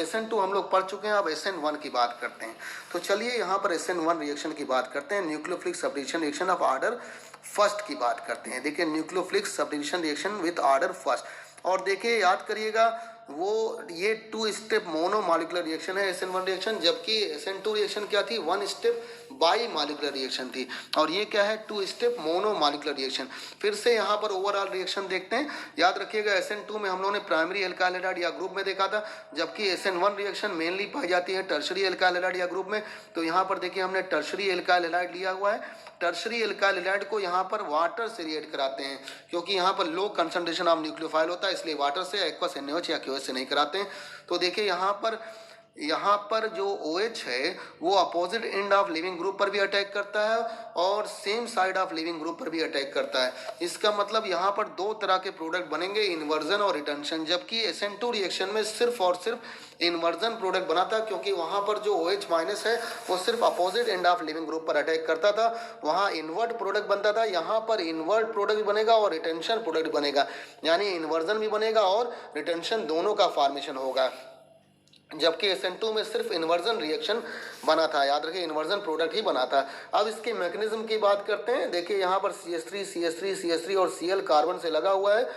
SN2 हम लोग पढ़ चुके हैं, अब SN1 की बात करते हैं। तो चलिए यहाँ पर SN1 रिएक्शन की बात करते हैं, nucleophilic substitution reaction of order first की बात करते हैं। देखिए nucleophilic substitution reaction with order first, और देखिए याद करिएगा वो ये 2 स्टेप मोनो मॉलिक्यूलर रिएक्शन है SN1 रिएक्शन, जबकि SN2 रिएक्शन क्या थी, 1 स्टेप बाई मॉलिक्यूलर रिएक्शन थी, और ये क्या है 2 स्टेप मोनो मॉलिक्यूलर रिएक्शन। फिर से यहाँ पर ओवरऑल रिएक्शन देखते हैं। याद रखिएगा SN2 में हम लोगों ने प्राइमरी एल्काइल हैलाइड या ग्रुप में देखा था, जबकि SN1 रिएक्शन मेनली पाई जाती है टर्शरी एल्काइल हैलाइड या ग्रुप में। तो यहाँ पर देखिए हमने टर्शरी एल्काइल हैलाइड लिया हुआ है। टर्शरी एल्काइल हैलाइड को यहाँ पर वाटर से रिएक्ट कराते हैं, क्योंकि यहाँ पर लो कंसंट्रेशन ऑफ न्यूक्लियोफाइल होता है, इसलिए वाटर से, एक्वस NaOH या QH से नहीं कराते हैं। तो देखिए यहाँ पर जो OH है वो opposite end of leaving group पर भी अटैक करता है और same side of leaving group पर भी अटैक करता है। इसका मतलब यहाँ पर 2 तरह के प्रोडक्ट बनेंगे, इन्वर्जन और रिटेंशन, जबकि SN2 रिएक्शन में सिर्फ और सिर्फ इन्वर्जन प्रोडक्ट बना था, क्योंकि वहाँ पर जो OH माइनस है वो सिर्फ opposite end of leaving group पर अटैक करता था, वहाँ इन्वर्ट प्रोडक्ट बनता था। यहाँ पर इन्वर्ट प्रोडक्ट बनेगा और रिटेंशन प्रोडक्ट बनेगा, यानी इन्वर्जन भी बनेगा और रिटेंशन दोनों का फॉर्मेशन होगा, जबकि SN2 में सिर्फ इन्वर्जन रिएक्शन बना था। याद रखिए इन्वर्जन प्रोडक्ट ही बना था। अब इसके मैकेनिज्म की बात करते हैं। देखिए यहाँ पर CH3 और Cl कार्बन से लगा हुआ है,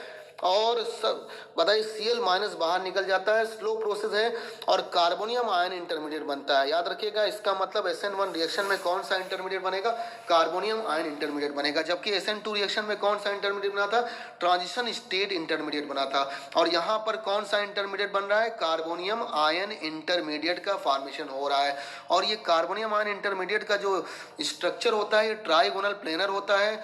और सब बताइए Cl माइनस बाहर निकल जाता है, स्लो प्रोसेस है, और कार्बोनियम आयन इंटरमीडिएट बनता है। याद रखिएगा इसका मतलब SN1 रिएक्शन में कौन सा इंटरमीडिएट बनेगा, कार्बोनियम आयन इंटरमीडिएट बनेगा, जबकि SN2 रिएक्शन में कौन सा इंटरमीडिएट बना था, ट्रांजिशन स्टेट इंटरमीडिएट बना था। और यहाँ पर कौन सा इंटरमीडिएट बन रहा है, कार्बोनियम आयन इंटरमीडिएट का फॉर्मेशन हो रहा है। और ये कार्बोनियम आयन इंटरमीडिएट का जो स्ट्रक्चर होता है ये ट्राइगोनल प्लेनर होता है,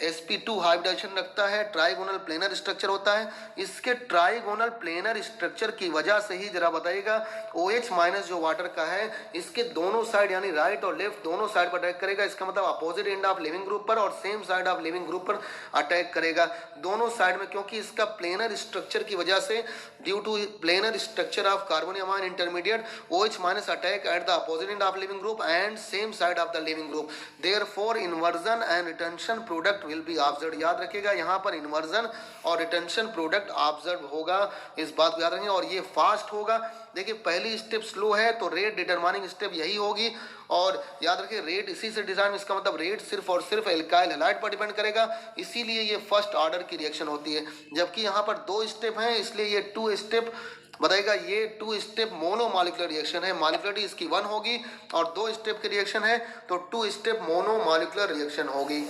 sp2 हाइब्रिडाइजेशन रखता है, ट्राइगोनल प्लेनर स्ट्रक्चर होता है। इसके ट्राइगोनल प्लेनर स्ट्रक्चर की वजह से ही जरा बताइएगा OH माइनस जो वाटर का है इसके दोनों साइड यानी राइट और लेफ्ट दोनों साइड पर अटैक करेगा। इसका मतलब opposite end of leaving group पर और same side of leaving group पर अटैक करेगा, दोनों साइड में, क्योंकि इसका प्लेनर स्ट्रक्चर की वजह से, due to planar structure of carbonium ion intermediate, OH minus attack at the opposite end of leaving group and same side of the leaving group, therefore inversion and retention product will be observed. याद रखिएगा यहाँ पर inversion और retention product observe होगा, इस बात को याद रखेंगे, और ये फास्ट होगा। देखिए पहली स्टेप स्लो है तो रेट डिटरमाइनिंग स्टेप यही होगी, और याद रखिए रेट इसी से डिजाइन, इसका मतलब रेट सिर्फ और सिर्फ एल्काइल हैलाइड पर डिपेंड करेगा, इसीलिए ये फर्स्ट ऑर्डर की रिएक्शन होती है। जबकि यहाँ पर 2 स्टेप हैं, इसलिए ये 2 स्टेप बताएगा, ये 2 स्टेप मोनो मॉलिक्यूलर रिएक्शन है, मॉलिक्युलरिटी इसकी 1 होगी, और 2 स्टेप की रिएक्शन है तो 2 स्टेप मोनो मॉलिक्यूलर रिएक्शन होगी।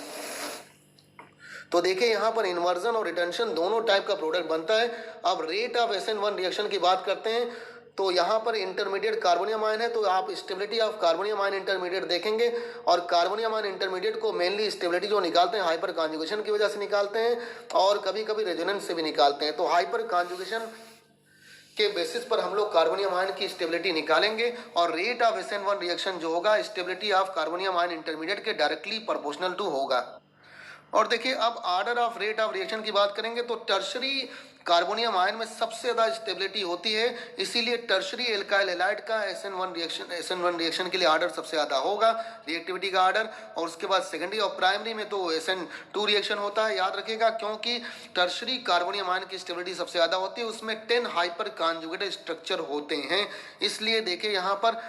तो देखिए यहाँ पर इन्वर्जन और रिटेंशन दोनों टाइप का प्रोडक्ट बनता है। अब रेट ऑफ SN1 रिएक्शन की बात करते हैं, तो यहाँ पर इंटरमीडिएट कार्बोनियम आयन है, तो आप stability of carbonium ion intermediate देखेंगे, और कार्बोनियम आयन इंटरमीडिएट को मेनली स्टेबिलिटी जो निकालते हैं हाइपर कॉन्जुगेशन की वजह से निकालते हैं, और कभी कभी रेजोनेंस से भी निकालते हैं। तो हाइपर कॉन्जुगेशन के बेसिस पर हम लोग कार्बोनियम आयन की स्टेबिलिटी निकालेंगे, और रेट ऑफ SN1 रिएक्शन जो होगा stability of carbonium ion intermediate के डायरेक्टली प्रोपोर्शनल टू होगा। और देखिए अब order of rate of reaction की बात करेंगे, तो टर्शरी कार्बोनियम आयन में सबसे ज़्यादा स्टेबिलिटी होती है, इसीलिए टर्शरी एल्काइल हैलाइड का SN1 रिएक्शन के लिए ऑर्डर सबसे ज़्यादा होगा, रिएक्टिविटी का ऑर्डर। और उसके बाद सेकेंडरी और प्राइमरी में तो SN2 रिएक्शन होता है। याद रखिएगा क्योंकि टर्शरी कार्बोनियम आयन की स्टेबिलिटी सबसे ज़्यादा होती है, उसमें 10 हाइपर कॉन्जुगेटेड स्ट्रक्चर होते हैं, इसलिए देखिए यहाँ पर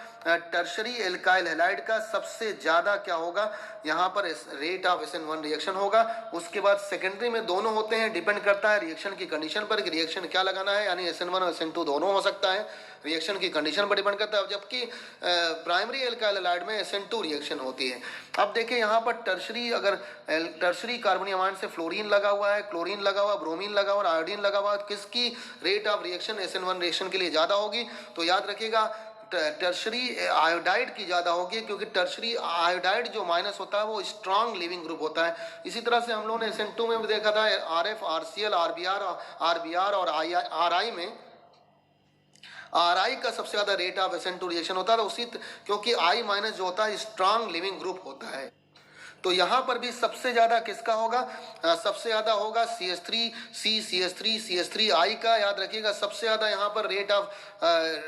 टर्शरी एल्काइल हैलाइड का सबसे ज़्यादा क्या होगा, यहाँ पर रेट ऑफ SN1 रिएक्शन होगा। उसके बाद सेकेंडरी में दोनों होते हैं, डिपेंड करता है रिएक्शन की कंडीशन पर कि रिएक्शन क्या लगाना है, यानी SN1 और SN2 दोनों हो सकता है, रिएक्शन की कंडीशन पर डिपेंड करता है। जबकि प्राइमरी एल्काइल हैलाइड में SN2 रिएक्शन होती है। अब देखिए यहाँ पर टर्शरी कार्बोनियम आयन से फ्लोरीन लगा हुआ है, क्लोरीन लगा हुआ, ब्रोमीन लगा हुआ, आयोडीन लगा हुआ, किसकी rate of reaction SN1 reaction के लिए ज़्यादा होगी, तो याद रखिएगा टर्शरी आयोडाइड की ज़्यादा होगी, क्योंकि टर्शरी आयोडाइड जो माइनस होता है वो स्ट्रांग लिविंग ग्रुप होता है। इसी तरह से हम लोगों ने SN2 में भी देखा था RF, RCl, RBr और RI में RI का सबसे ज़्यादा रेट ऑफ SN2 रिएक्शन होता है, क्योंकि I माइनस जो होता है स्ट्रांग लिविंग ग्रुप होता है। तो यहाँ पर भी सबसे ज़्यादा किसका होगा, सबसे ज़्यादा होगा CH3I का। याद रखिएगा सबसे ज़्यादा यहाँ पर रेट ऑफ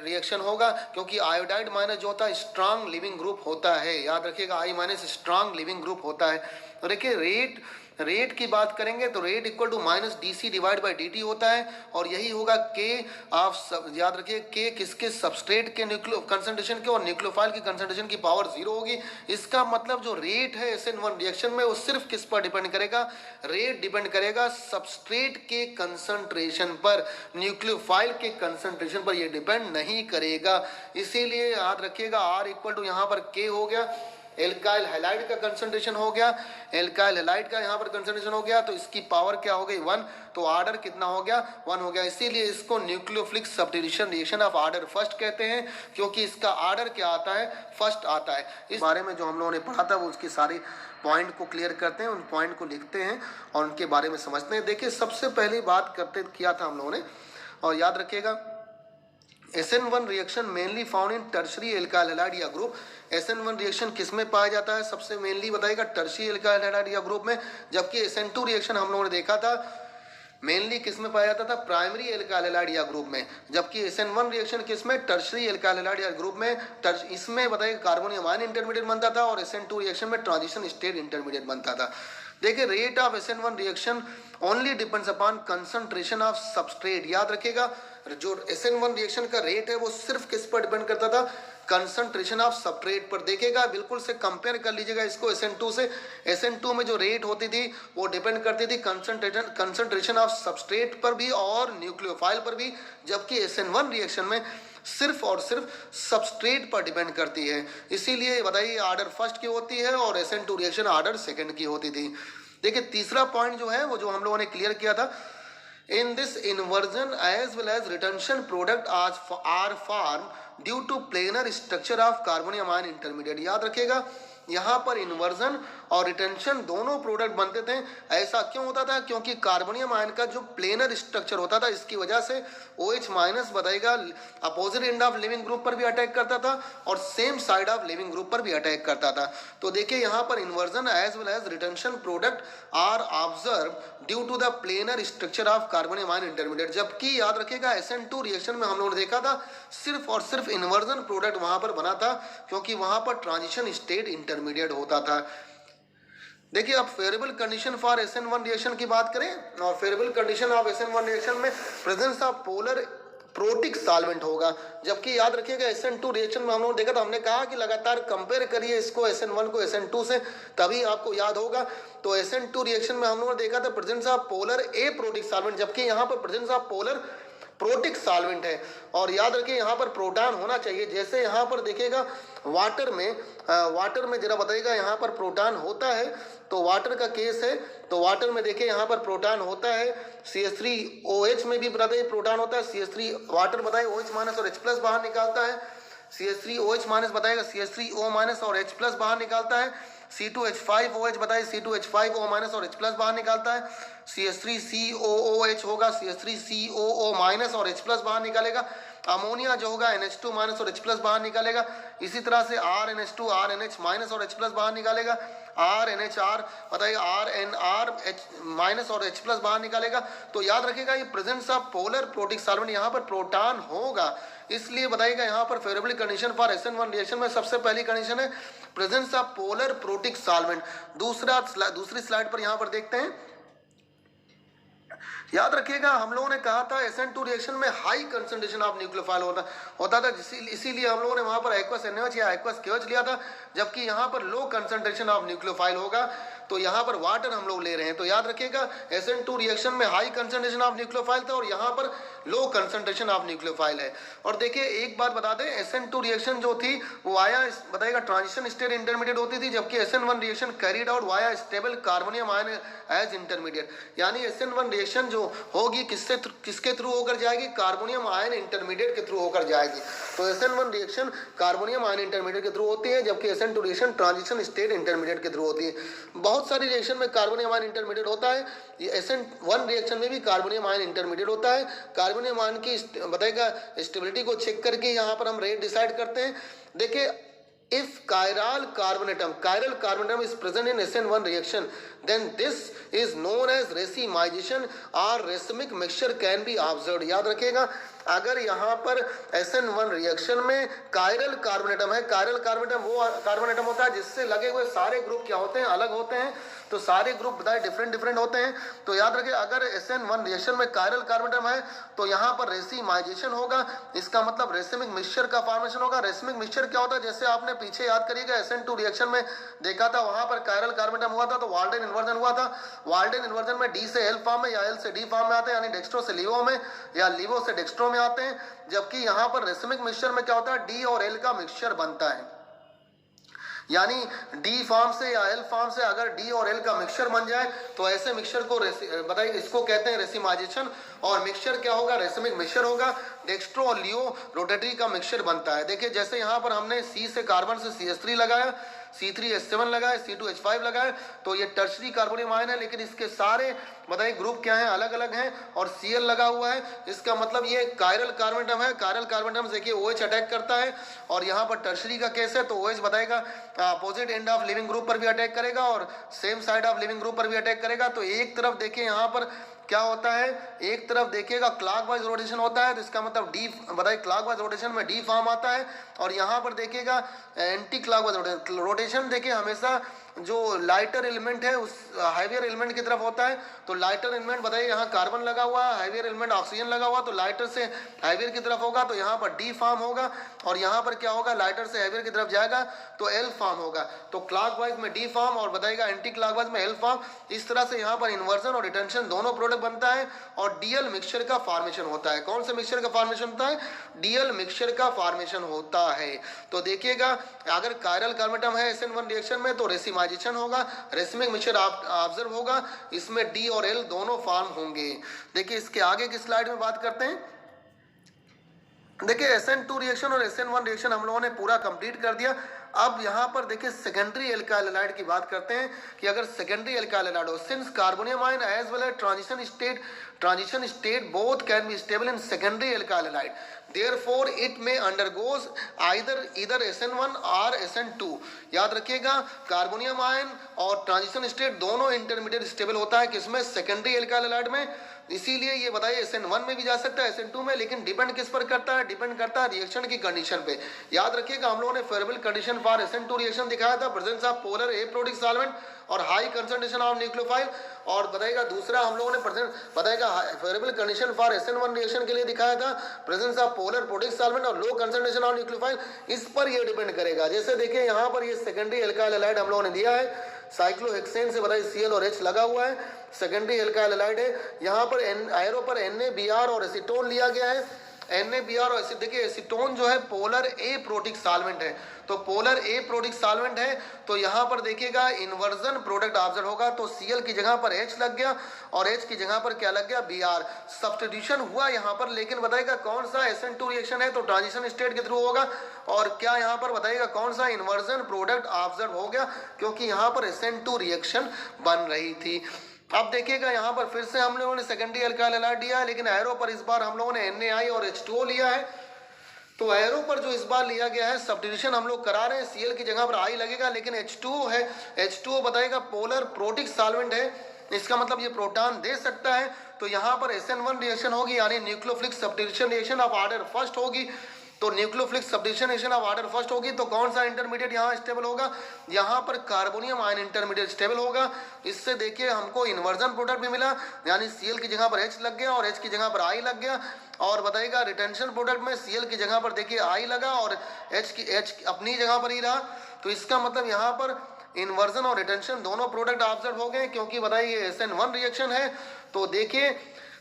रिएक्शन होगा, क्योंकि आयोडाइड माइनस जो होता है स्ट्रांग लिविंग ग्रुप होता है। याद रखिएगा I minus strong leaving group होता है। तो देखिए रेट रेट की बात करेंगे तो rate equal to minus d divide by d होता है, और यही होगा के आप याद रखिए के किसके सबस्ट्रेट के न्यूक्लियो कंसंट्रेशन के और न्यूक्लियोफाइल की कंसंट्रेशन की पावर 0 होगी। इसका मतलब जो रेट है SN1 रिएक्शन में वो सिर्फ किस पर डिपेंड करेगा, रेट डिपेंड करेगा सबस्ट्रेट के कंसंट्रेशन पर, न्यूक्लियोफाइल के कंसंट्रेशन पर ये डिपेंड नहीं करेगा। इसीलिए याद रखिएगा R इक्वल टू यहाँ पर K हो गया, एल्काइल हैलाइड का कंसंट्रेशन हो गया, एल्काइल हैलाइड का यहाँ पर कंसंट्रेशन हो गया, तो इसकी पावर क्या हो गई 1, तो आर्डर कितना हो गया 1 हो गया। इसीलिए इसको nucleophilic substitution reaction of order first कहते हैं, क्योंकि इसका आर्डर क्या आता है, फर्स्ट आता है। इस बारे में जो हम लोगों ने पढ़ा था वो उसकी सारी पॉइंट को क्लियर करते हैं, उन पॉइंट को लिखते हैं और उनके बारे में समझते हैं। देखिए सबसे पहली बात किया था हम लोगों ने, और याद रखिएगा SN1 reaction mainly found in tertiary alkyl halide या ग्रुप। SN1 रिएक्शन किस में पाया जाता है, सबसे मेनली बताइएगा टर्शरी एल्काइल हैलाइड या ग्रुप में, जबकि SN2 रिएक्शन हम लोगों ने देखा था मेनली किस में पाया जाता था, प्राइमरी एल्काइल हैलाइड या ग्रुप में, जबकि SN1 रिएक्शन किस में, टर्शरी एल्काइल हैलाइड या ग्रुप में। इसमें बताइए कार्बोनियम आयन इंटरमीडिएट बनता था और SN2 रिएक्शन में ट्रांजिशन स्टेट इंटरमीडिएट बनता था। देखिए rate of SN1 reaction only depends upon concentration of substrate. याद रखिएगा जो SN1 रिएक्शन का रेट है वो सिर्फ किस पर डिपेंड करता था, कंसंट्रेशन ऑफ सबस्ट्रेट पर। देखिएगा बिल्कुल से कंपेयर कर लीजिएगा इसको SN2 से। SN2 में जो रेट होती थी वो डिपेंड करती थी कंसंट्रेशन ऑफ सबस्ट्रेट पर भी और न्यूक्लियोफाइल पर भी, जबकि SN1 रिएक्शन में सिर्फ और सिर्फ सबस्ट्रेट पर डिपेंड करती है। इसीलिए बताइए आर्डर फर्स्ट की होती है और SN2 रिएक्शन आर्डर सेकंड की होती थी। देखिए तीसरा पॉइंट जो है वो जो हम लोगों ने क्लियर किया था, in this inversion as well as retention product are formed due to planar structure of carbonium ion intermediate। याद रखिएगा यहाँ पर इन्वर्जन और रिटेंशन दोनों प्रोडक्ट बनते थे। ऐसा क्यों होता था, क्योंकि कार्बोनियम आयन का जो प्लेनर स्ट्रक्चर होता था इसकी वजह से OH माइनस बताएगा opposite end of leaving group पर भी अटैक करता था और same side of leaving group पर भी अटैक करता था। तो देखिए यहाँ पर inversion as well as retention product are observe due to the planar structure of carbonium ion intermediate, जबकि याद रखिएगा SN2 रिएक्शन में हम लोगों ने देखा था सिर्फ और सिर्फ इन्वर्जन प्रोडक्ट वहां पर बना था, क्योंकि वहां पर ट्रांजिशन स्टेट इंटरमीडिएट होता था। देखिए अब favourable condition for SN1 reaction की बात करें, और favourable condition of SN1 reaction में presence of polar protic solvent होगा, जबकि याद रखिएगा SN2 रिएक्शन में हम लोगों ने देखा था, हमने कहा कि लगातार कंपेयर करिए इसको SN1 को SN2 से, तभी आपको याद होगा। तो SN2 रिएक्शन में हम लोगों ने देखा था presence of polar A protic solvent, जबकि यहाँ पर presence of polar protic solvent है। और याद रखिए यहाँ पर प्रोटॉन होना चाहिए, जैसे यहाँ पर देखिएगा वाटर में जरा बताइएगा यहाँ पर प्रोटॉन होता है, तो वाटर का केस है, तो वाटर में देखिए यहाँ पर प्रोटॉन होता है, CH3OH में भी बताइए प्रोटॉन होता है, CH3 वाटर बताइए OH माइनस और H प्लस बाहर निकालता है, CH3OH माइनस बताएगा CH3O माइनस और H प्लस बाहर निकालता है, C2H5OH बताइए C2H5O माइनस और H प्लस बाहर निकालता है, CH3COOH होगा CH3COO माइनस और H प्लस बाहर निकालेगा, अमोनिया जो होगा NH2 माइनस और H प्लस बाहर निकालेगा, इसी तरह से RNH2 RNH माइनस और H प्लस बाहर निकालेगा, RNHR बताइए RNR H माइनस और H प्लस बाहर निकालेगा। तो याद रखिएगा ये presence of polar protic solvent, यहाँ पर प्रोटॉन होगा, इसलिए बताइएगा यहाँ पर favourable condition for SN1 reaction में सबसे पहली कंडीशन है presence of polar protic solvent. दूसरी स्लाइड पर यहाँ पर देखते हैं, याद रखिएगा हम लोगों ने कहा था SN2 रिएक्शन में हाई कंसंट्रेशन ऑफ न्यूक्लियोफाइल होता था, इसीलिए हम लोगों ने वहां पर एक्वस NaOH या एक्वस KOH लिया था, जबकि यहाँ पर लो कंसंट्रेशन ऑफ न्यूक्लियोफाइल होगा, तो यहाँ पर वाटर हम लोग ले रहे हैं। तो याद रखिएगा SN2 रिएक्शन में हाई कंसंट्रेशन ऑफ न्यूक्लियोफाइल था और यहाँ पर लो कंसंट्रेशन ऑफ न्यूक्लियोफाइल है। और देखिए एक बात बता दें, SN2 रिएक्शन जो थी वो वाया बताएगा ट्रांजिशन स्टेट इंटरमीडिएट होती थी, जबकि SN1 reaction carried out via stable carbonium ion as intermediate. यानी SN1 रिएक्शन जो होगी किसके थ्रू होकर जाएगी, कार्बोनियम आयन इंटरमीडिएट के थ्रू होकर जाएगी। तो SN1 reaction carbonium ion intermediate के थ्रू होती है, जबकि SN2 reaction transition state intermediate के थ्रू होती है। बहुत सारी रिएक्शन में कार्बोनियम आयन इंटरमीडिएट होता है, ये SN1 रिएक्शन में भी कार्बोनियम आयन इंटरमीडिएट होता है। कार्बोनियम आयन की बताएगा स्टेबिलिटी को चेक करके यहाँ पर हम रेट डिसाइड करते हैं। देखिए if chiral carbonatum is present in SN1 reaction, then this is known as racemization or racemic mixture can be observed। याद रखिएगा अगर यहाँ पर SN1 रिएक्शन में कायरल कार्बोनेटम है, कायरल कार्बोनेटम वो कार्बोनेटम होता है जिससे लगे हुए सारे ग्रुप क्या होते हैं, अलग होते हैं। तो सारे ग्रुप बताए डिफरेंट डिफरेंट होते हैं। तो याद रखिए अगर SN1 रिएक्शन में कायरल कार्बन एटम है तो यहाँ पर रेसिमाइजेशन होगा, इसका मतलब रेसिमिक मिक्सचर का फॉर्मेशन होगा। रेसिमिक मिक्सचर क्या होता है, जैसे आपने पीछे याद करिएगा SN2 रिएक्शन में देखा था, वहां पर कायरल कार्बन एटम हुआ था तो वाल्डेन इन्वर्जन हुआ था। वाल्डेन इन्वर्जन में D से L फॉर्म में या L से D फॉर्म में आते हैं, यानी डेक्स्ट्रो से लिवो में या लिवो से डेक्स्ट्रो में आते हैं। जबकि यहाँ पर रेसिमिक मिक्सचर में क्या होता है, D और L का मिक्सचर बनता है, यानी डी फॉर्म से या एल फॉर्म से अगर डी और एल का मिक्सचर बन जाए तो ऐसे मिक्सचर को बताइए, इसको कहते हैं रेसिमाइजेशन। और मिक्सचर क्या होगा, रेसिमिक मिक्सचर होगा। डेक्स्ट्रो और लियो रोटेटरी का मिक्सचर बनता है। देखिए जैसे यहाँ पर हमने सी से कार्बन से CH3 लगाया, C3H7 लगाया, C2H5 लगाया, तो ये टर्शरी कार्बोनियम आयन है, लेकिन इसके सारे बताइए ग्रुप क्या है, अलग अलग हैं। और Cl लगा हुआ है, इसका मतलब ये कायरल कार्बन एटम है। कायरल कार्बन एटम देखिए OH अटैक करता है, और यहाँ पर टर्शरी का केस है तो OH बताएगा opposite end of leaving group पर भी अटैक करेगा और same side of leaving group पर भी अटैक करेगा। तो एक तरफ देखिए यहाँ पर क्या होता है, एक तरफ देखिएगा क्लॉकवाइज रोटेशन होता है, तो इसका मतलब डी बताइए क्लॉकवाइज रोटेशन में डी फॉर्म आता है। और यहाँ पर देखिएगा एंटी क्लॉकवाइज रोटेशन देखिए हमेशा जो लाइटर एलिमेंट है उस हाइवियर एलिमेंट की तरफ होता है। तो लाइटर एलिमेंट बताइए यहाँ कार्बन लगा हुआ है, हाइवियर एलिमेंट ऑक्सीजन लगा हुआ, तो लाइटर से हाइवियर की तरफ होगा तो यहाँ पर डी फॉर्म होगा। और यहाँ पर क्या होगा, लाइटर से हाइवियर की तरफ जाएगा तो एल फॉर्म होगा। तो क्लॉकवाइज में डी फॉर्म और बताएगा एंटी क्लॉकवाइज में एल फॉर्म। इस तरह से यहाँ पर इन्वर्जन और रिटेंशन दोनों प्रोडक्ट बनता है और डीएल मिक्सचर का फॉर्मेशन होता है। कौन से मिक्सचर का फॉर्मेशन होता है, डीएल मिक्सचर का फॉर्मेशन होता है। तो देखिएगा अगर कायरल कार्बन एटम है SN1 रिएक्शन में तो रेसिमाइजेशन होगा, रेसिमिक मिक्सचर ऑब्जर्व होगा, इसमें डी और एल दोनों फॉर्म होंगे। देखिए इसके आगे की स्लाइड में बात करते हैं। देखिए SN2 रिएक्शन और SN1 रिएक्शन हम लोगों ने पूरा कंप्लीट कर दिया। अब यहाँ पर देखिए सेकेंडरी एल्काइल हैलाइड की बात करते हैं कि अगर सेकेंडरी एल्काइल हैलाइड हो, since carbonium ion as well as transition state both can be stable in secondary alkyl halide, therefore it may undergoes either SN1 और SN2। याद रखिएगा कार्बोनियम आयन और ट्रांजिशन स्टेट दोनों इंटरमीडिएट स्टेबल होता है किसमें, secondary alkyl halide में। इसीलिए ये बताइए SN1 में भी जा सकता है, SN2 में, लेकिन डिपेंड किस पर करता है, डिपेंड करता है रिएक्शन की कंडीशन पे। याद रखिएगा हम लोगों ने favourable condition for SN2 reaction दिखाया था, presence of polar aprotic solvent और हाई कंसंट्रेशन ऑफ न्यूक्लियोफाइल। और बताएगा दूसरा हम लोगों ने बताएगा favourable condition for SN1 reaction के लिए दिखाया था, presence of polar protic solvent और लो कंसंट्रेशन ऑफ न्यूक्लियोफाइल। इस पर ये डिपेंड करेगा। जैसे देखिए यहाँ पर ये सेकेंडरी एल्काइल हैलाइड हम लोगों ने दिया है, साइक्लोहेक्सेन से बताइए Cl और H लगा हुआ है, सेकेंडरी एल्काइल हैलाइड है। यहाँ पर आयरो पर NaBr और एसीटोन लिया गया है। NaBr और देखिए एसीटोन जो है पोलर ए प्रोटिक सॉल्वेंट है, तो पोलर ए प्रोटिक सॉल्वेंट है तो यहाँ पर देखिएगा इन्वर्जन प्रोडक्ट ऑब्जर्व होगा, तो Cl की जगह पर H लग गया और H की जगह पर क्या लग गया, Br। सब्स्टिट्यूशन हुआ यहाँ पर, लेकिन बताइएगा कौन सा SN2 रिएक्शन है तो ट्रांजिशन स्टेट के थ्रू होगा। और क्या यहाँ पर बताइएगा कौन सा इन्वर्जन प्रोडक्ट ऑब्जर्व हो गया, क्योंकि यहाँ पर SN2 रिएक्शन बन रही थी। अब देखिएगा यहाँ पर फिर से हम लोगों ने सेकेंडरी एल्काइल हैलाइड दिया है, लेकिन एरो पर इस बार हम लोगों ने Na और H2O लिया है। तो एरो पर जो इस बार लिया गया है सब्स्टिट्यूशन हम लोग करा रहे हैं, Cl की जगह पर I लगेगा, लेकिन H2O है। H2O बताएगा पोलर प्रोटिक सॉल्वेंट है, इसका मतलब ये प्रोटॉन दे सकता है। तो यहाँ पर SN1 रिएक्शन होगी, यानी nucleophilic substitution reaction of order first होगी। तो nucleophilic substitution reaction of order first होगी तो कौन सा इंटरमीडिएट यहाँ स्टेबल होगा, यहाँ पर कार्बोनियम आयन इंटरमीडिएट स्टेबल होगा। इससे देखिए हमको इन्वर्जन प्रोडक्ट भी मिला, यानी Cl की जगह पर H लग गया और H की जगह पर I लग गया। और बताइएगा रिटेंशन प्रोडक्ट में Cl की जगह पर देखिए I लगा और H अपनी जगह पर ही रहा। तो इसका मतलब यहाँ पर इन्वर्जन और रिटेंशन दोनों प्रोडक्ट ऑब्जर्व हो गए, क्योंकि बताइए SN1 रिएक्शन है। तो देखिए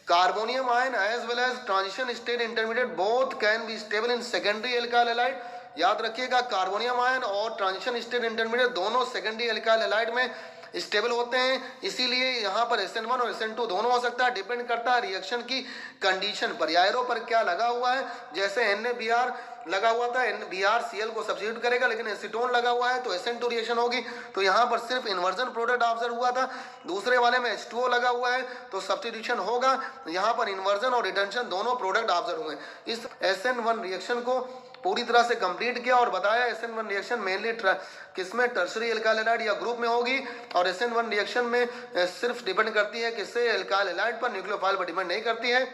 carbonium ion as well as transition state intermediate both can be stable in secondary alkyl halide. याद रखिएगा कार्बोनियम आयन और ट्रांजिशन स्टेट इंटरमीडिएट दोनों सेकेंडरी एल्काइल हैलाइड में स्टेबल होते हैं। इसीलिए यहाँ पर SN1 और SN2 दोनों हो सकता है, डिपेंड करता है रिएक्शन की कंडीशन पर, एरो पर क्या लगा हुआ है। जैसे NaBr लगा हुआ था, Br Cl को सब्स्टिट्यूट करेगा, लेकिन एसीटोन लगा हुआ है तो SN2 रिएक्शन होगी। तो यहाँ पर सिर्फ इन्वर्जन प्रोडक्ट ऑब्जर्व हुआ था, दूसरे वाले में H2O लगा हुआ है तो सब्स्टिट्यूशन होगा, यहाँ पर इन्वर्जन और रिटेंशन दोनों प्रोडक्ट ऑब्जर्व हुए। इस SN1 रिएक्शन को पूरी तरह से कंप्लीट किया और बताया SN1 रिएक्शन मेनली किसमें, टर्शरी एल्काइल हैलाइड या ग्रुप में होगी। और SN1 रिएक्शन में सिर्फ डिपेंड करती है किससे, एल्काइल हैलाइड पर, न्यूक्लियोफाइल पर डिपेंड नहीं करती है।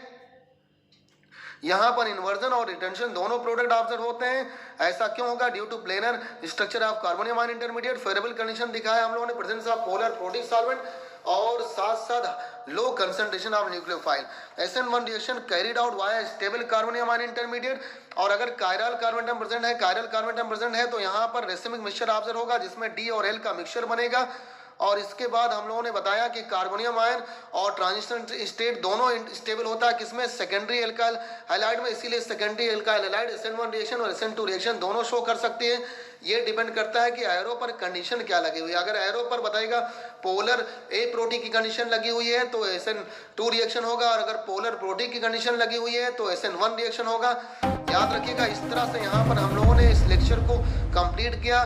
यहाँ पर इन्वर्जन और रिटेंशन दोनों प्रोडक्ट ऑब्जर्व होते हैं। ऐसा क्यों होगा? Due to planar structure of carbonium ion intermediate, favourable condition दिखाया हम लोगों ने, presence of polar protein solvent और साथ साथ low concentration of nucleophile. SN1 reaction carried out via stable carbonium ion intermediate. और अगर कायरल कार्बन एटम प्रेजेंट है तो यहाँ पर रेसिमिक मिक्सचर ऑब्जर्व होगा जिसमें D और L का मिक्सचर बनेगा। और इसके बाद हम लोगों ने बताया कि कार्बोनियम आयन और ट्रांजिशन स्टेट दोनों स्टेबल होता है किसमें? सेकेंडरी एल्काइल हैलाइड में। इसीलिए secondary alkyl halide SN1 reaction और SN2 रिएक्शन दोनों शो कर सकती है। ये डिपेंड करता है कि एरो पर कंडीशन क्या लगी हुई है। अगर एरो पर बताएगा पोलर ए प्रोटीन की कंडीशन लगी हुई है तो SN2 रिएक्शन होगा, और अगर पोलर प्रोटीन की कंडीशन लगी हुई है तो SN1 रिएक्शन होगा। याद रखिएगा, इस तरह से यहाँ पर हम लोगों ने इस लेक्चर को कंप्लीट किया।